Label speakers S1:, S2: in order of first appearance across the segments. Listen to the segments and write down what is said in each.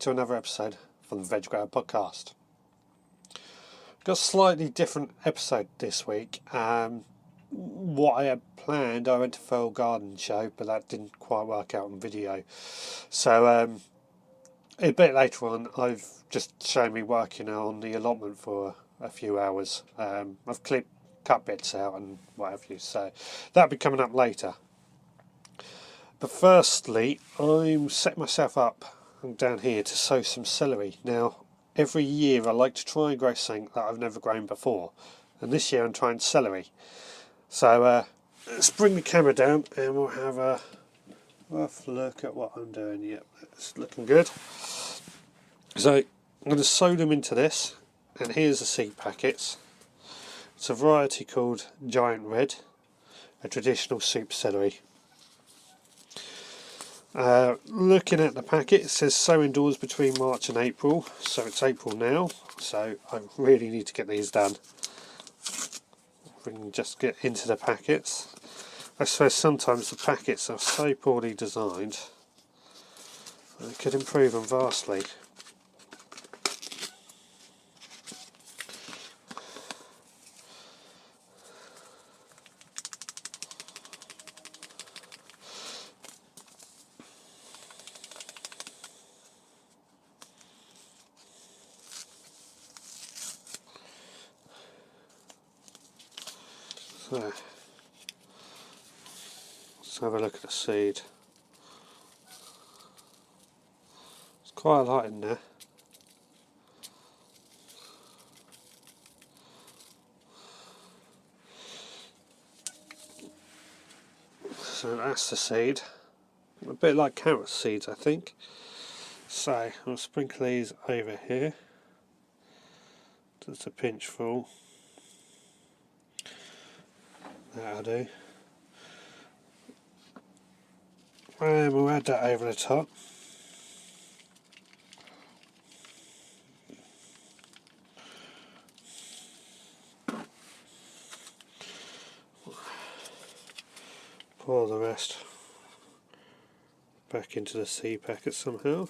S1: to another episode from the Veg Grower Podcast. Got a slightly different episode this week. What I had planned, I went to Feral Garden Show, but that didn't quite work out on video. So a bit later on, I've just shown me working on the allotment for a few hours. I've cut bits out and what have you, so that'll be coming up later. But firstly, I'm setting myself up down here to sow some celery. Now, every year I like to try and grow something that I've never grown before, and this year I'm trying celery. So let's bring the camera down and we'll have a rough look at what I'm doing. Yep, it's looking good. So I'm going to sow them into this, and here's the seed packets. It's a variety called Giant Red, a traditional soup celery. Looking at the packet, it says sow indoors between March and April, so it's April now, so I really need to get these done. We can just get into the packets. I suppose sometimes the packets are so poorly designed, I could improve them vastly. So, let's have a look at the seed. There's quite a lot in there. So that's the seed. A bit like carrot seeds, I think. So I'll sprinkle these over here. Just a pinch full. That'll do. And we'll add that over the top. Pour the rest back into the seed packet somehow.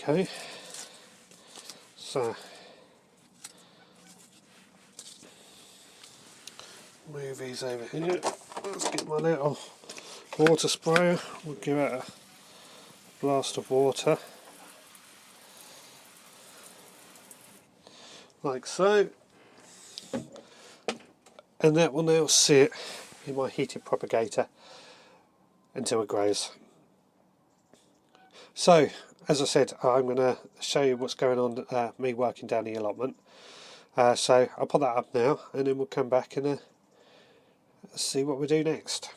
S1: There we go. So move these over here. Let's get my little water sprayer. We'll give it a blast of water. Like so. And that will now sit in my heated propagator until it grows. So, as I said, I'm going to show you what's going on, me working down the allotment. So I'll put that up now, and then we'll come back and see what we do next.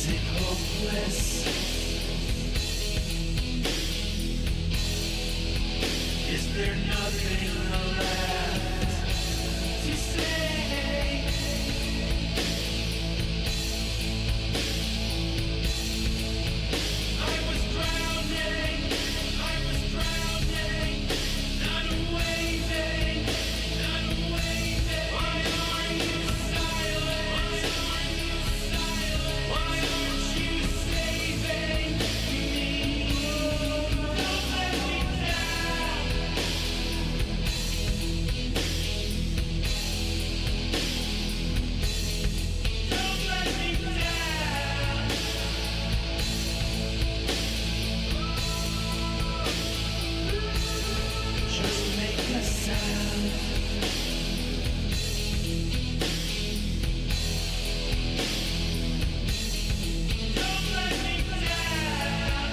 S2: it hopeless? Is there nothing left to say? I was drowning, not waving. Why are you silent? Why aren't you saving me? Don't let me down. Don't let me down. Just make a sound. Don't let me down.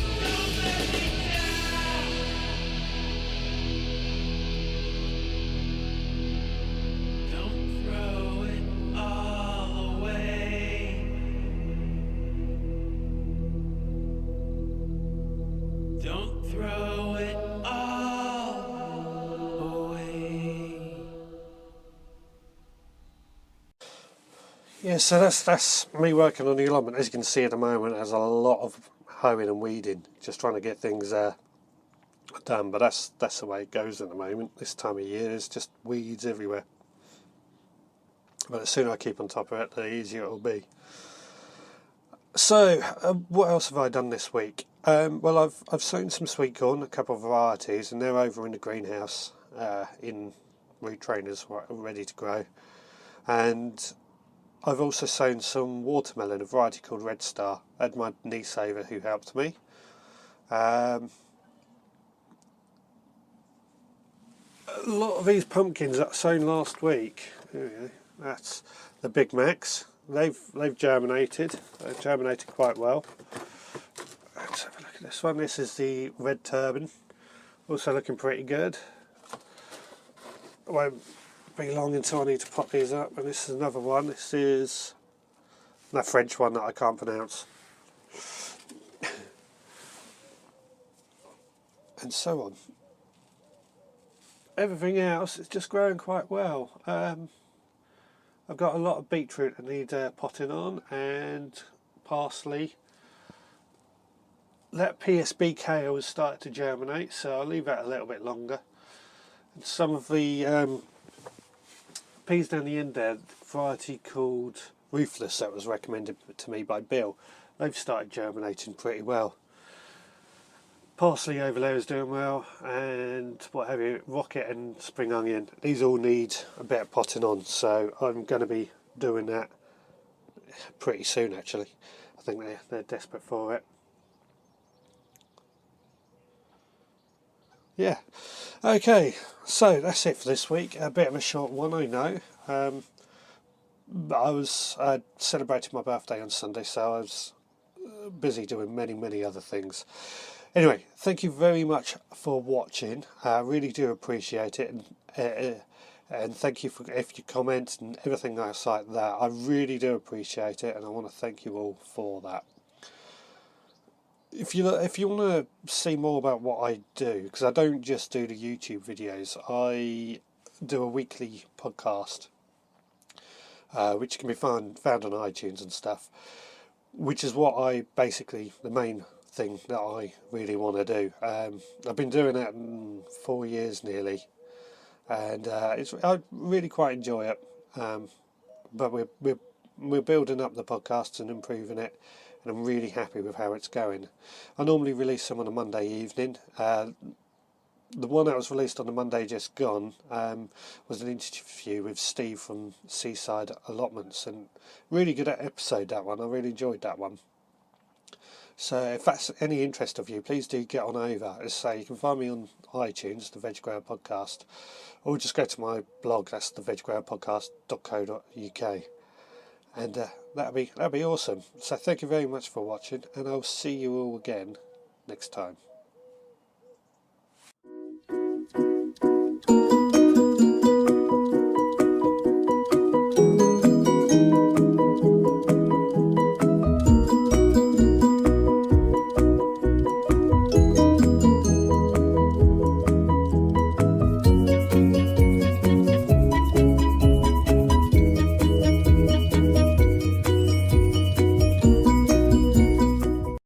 S2: Don't let me down. Don't throw it all away. Don't throw it all away.
S1: Yeah, so that's me working on the allotment. As you can see at the moment, there's a lot of hoeing and weeding, just trying to get things done. But that's the way it goes at the moment. This time of year, there's just weeds everywhere. But the sooner I keep on top of it, the easier it'll be. So, what else have I done this week? Well, I've sown some sweet corn, a couple of varieties, and they're over in the greenhouse in root trainers, ready to grow. And I've also sown some watermelon, a variety called Red Star. I had my niece over who helped me. A lot of these pumpkins that I sown last week, there we go, that's the Big Macs. They've germinated. They've germinated quite well. Let's have a look at this one. This is the Red Turban, also looking pretty good. It won't be long until I need to pop these up. And this is another one. This is a French one that I can't pronounce. And so on. Everything else is just growing quite well. I've got a lot of beetroot that need potting on, and parsley. That PSB kale has started to germinate, so I'll leave that a little bit longer. And some of the peas down the end there, the variety called Ruthless that was recommended to me by Bill, they've started germinating pretty well. Parsley over there is doing well, and what have you, rocket and spring onion, these all need a bit of potting on, so I'm going to be doing that pretty soon actually. I think they're desperate for it. Yeah, okay, so that's it for this week. A bit of a short one, I know. I celebrated my birthday on Sunday, so I was busy doing many other things. Anyway, thank you very much for watching. I really do appreciate it, and thank you for if you comment and everything else like that. I really do appreciate it, and I want to thank you all for that. If you want to see more about what I do, because I don't just do the YouTube videos, I do a weekly podcast, which can be found on iTunes and stuff, which is what I basically, the main thing that I really want to do. I've been doing it 4 years nearly, and I really quite enjoy it. But we're building up the podcast and improving it, and I'm really happy with how it's going. I normally release them on a Monday evening. The one that was released on the Monday just gone was an interview with Steve from Seaside Allotments, and really good episode, that one. I really enjoyed that one. So if that's any interest of you, please do get on over. As I say, you can find me on iTunes, the Veg Grower Podcast, or just go to my blog, that's theveggrowerpodcast.co.uk, and that'll be awesome. So thank you very much for watching, and I'll see you all again next time.